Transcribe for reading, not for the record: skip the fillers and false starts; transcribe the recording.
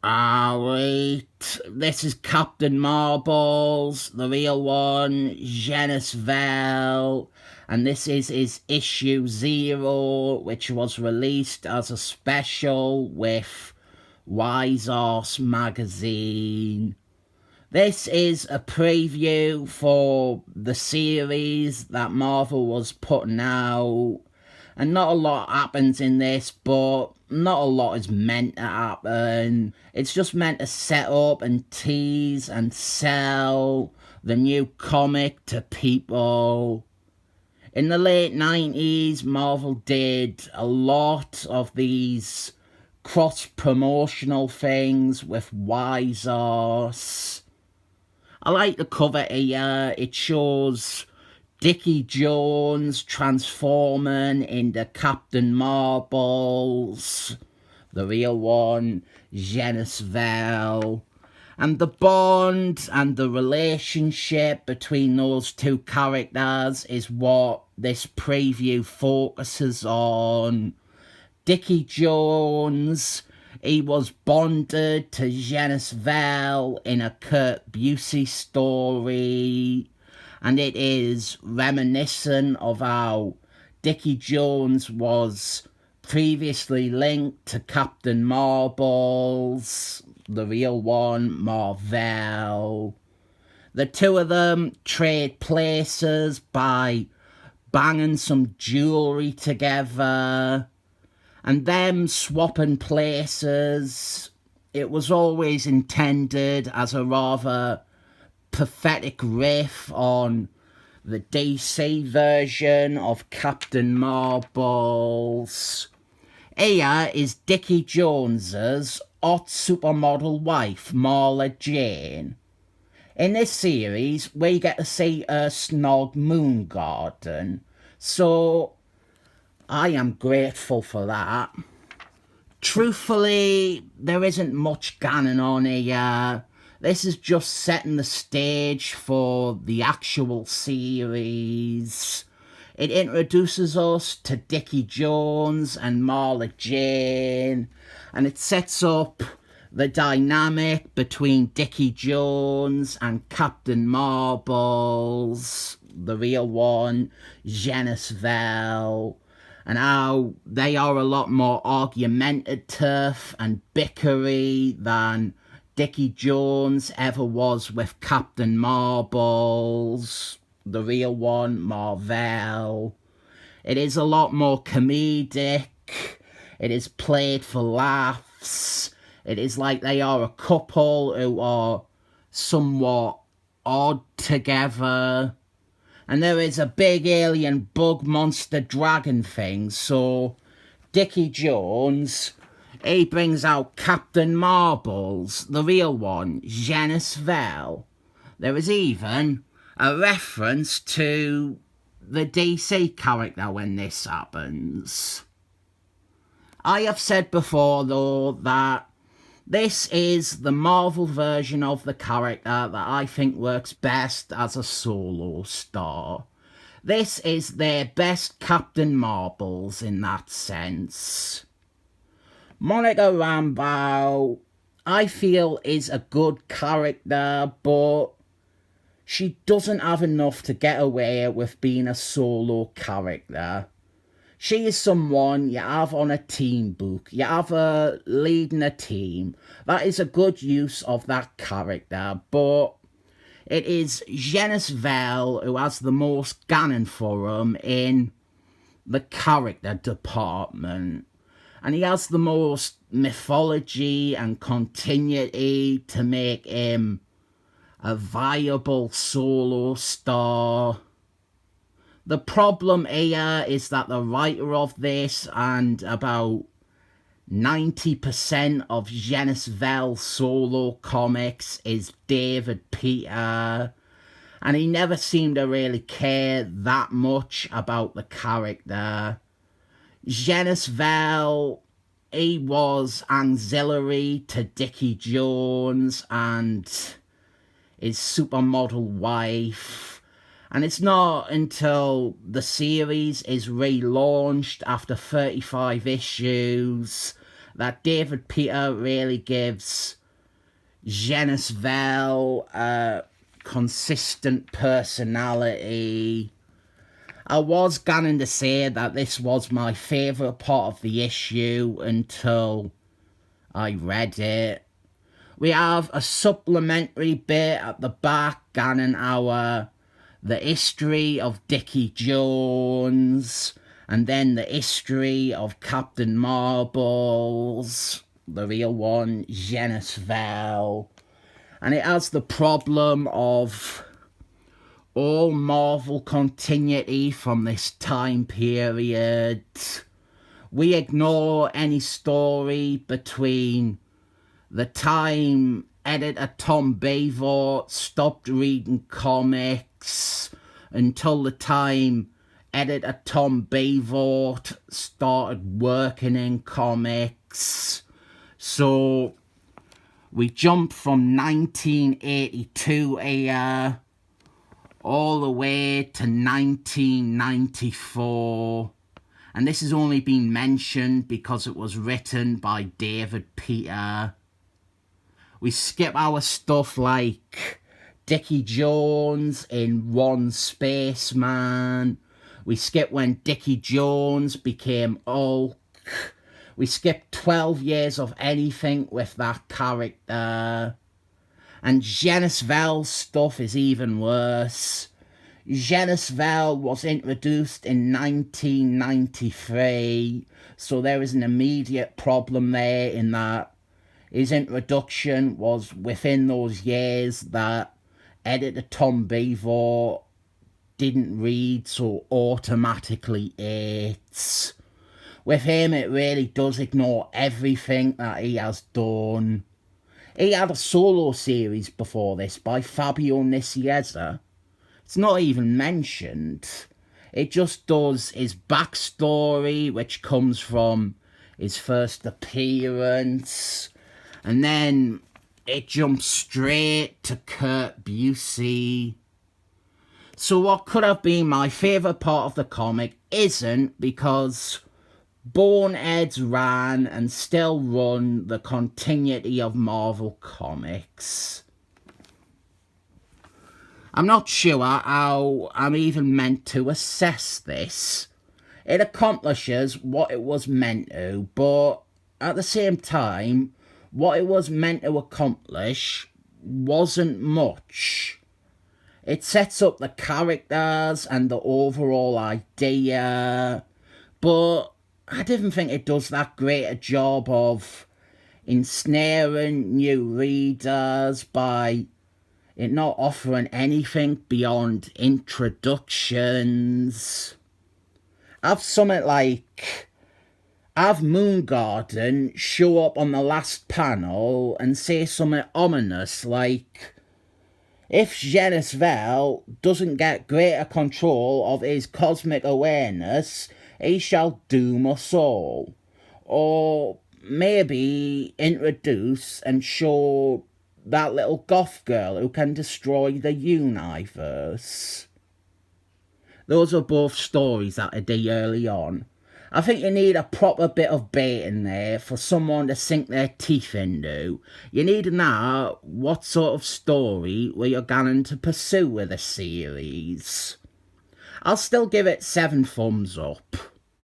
Alright, this is Captain Marbles, the real one, genis-vell, and this is his issue 0, which was released as a special with Wise Horse magazine. This is a preview for the series that Marvel was putting out. And not a lot happens in this, but not a lot is meant to happen. It's just meant to set up and tease and sell the new comic to people. In the late 90s, Marvel did a lot of these cross-promotional things with Wise Horse. I like the cover here. It shows Dickie Jones transforming into Captain Marbles, the real one, genis-vell. And the bond and the relationship between those two characters is what this preview focuses on. Dickie Jones, he was bonded to genis-vell in a Kurt Busey story, and it is reminiscent of how Dickie Jones was previously linked to Captain Marbles, the real one, mar-vell. The two of them trade places by banging some jewellery together, and them swapping places, it was always intended as a rather pathetic riff on the DC version of Captain Marbles. Here is Dickie Jones's hot supermodel wife, Marla Jane. In this series, we get to see her snog moon garden, so I am grateful for that. Truthfully, there isn't much going on here. This is just setting the stage for the actual series. It introduces us to Dickie Jones and Marla Jane, and it sets up the dynamic between Dickie Jones and Captain Marbles, the real one, genis-vell, and how they are a lot more argumentative and bickery than Dickie Jones ever was with Captain Marbles, the real one, mar-vell. It is a lot more comedic. It is played for laughs. It is like they are a couple who are somewhat odd together. And there is a big alien bug monster dragon thing, so Dickie Jones, he brings out Captain Marbles, the real one, genis-vell. There is even a reference to the DC character when this happens. I have said before, though, that this is the Marvel version of the character that I think works best as a solo star. This is their best Captain Marbles in that sense. Monica Rambeau, I feel, is a good character, but she doesn't have enough to get away with being a solo character. She is someone you have on a team book. You have her leading a team. That is a good use of that character, but it is genis-vell who has the most ganon for him in the character department. And he has the most mythology and continuity to make him a viable solo star. The problem here is that the writer of this and about 90% of genis-vell solo comics is David Peter, and he never seemed to really care that much about the character. Genis-vell, he was auxiliary to Dickie Jones and his supermodel wife. And it's not until the series is relaunched after 35 issues that David Peter really gives genis-vell a consistent personality. I was going to say that this was my favourite part of the issue until I read it. We have a supplementary bit at the back going the history of Dickie Jones, and then the history of Captain Marbles, the real one, genis-vell. And it has the problem of all Marvel continuity from this time period. We ignore any story between the time editor Tom Brevoort stopped reading comics until the time editor Tom Brevoort started working in comics. So we jump from 1982 here all the way to 1994. And this has only been mentioned because it was written by David Peter. We skip our stuff like Dickie Jones in One Spaceman. We skip when Dickie Jones became Hulk. We skip 12 years of anything with that character. And genis-vell stuff is even worse. Genis-vell was introduced in 1993, so there is an immediate problem there in that his introduction was within those years that editor Tom Brevoort didn't read, so automatically hates. With him, it really does ignore everything that he has done. He had a solo series before this by Fabio Nicieza. It's not even mentioned. It just does his backstory, which comes from his first appearance. And then it jumps straight to Kurt Busey. So what could have been my favourite part of the comic isn't, because boneheads ran and still run the continuity of Marvel Comics. I'm not sure how I'm even meant to assess this. It accomplishes what it was meant to, but at the same time, what it was meant to accomplish wasn't much. It sets up the characters and the overall idea, but I didn't think it does that great a job of ensnaring new readers by it not offering anything beyond introductions. Have something like have Moon Garden show up on the last panel and say something ominous like, if genis-vell doesn't get greater control of his cosmic awareness, he shall doom us all. Or maybe introduce and show that little goth girl who can destroy the universe. Those are both stories that I did early on. I think you need a proper bit of bait in there for someone to sink their teeth into. You need to know what sort of story were you going to pursue with a series. I'll still give it 7 thumbs up.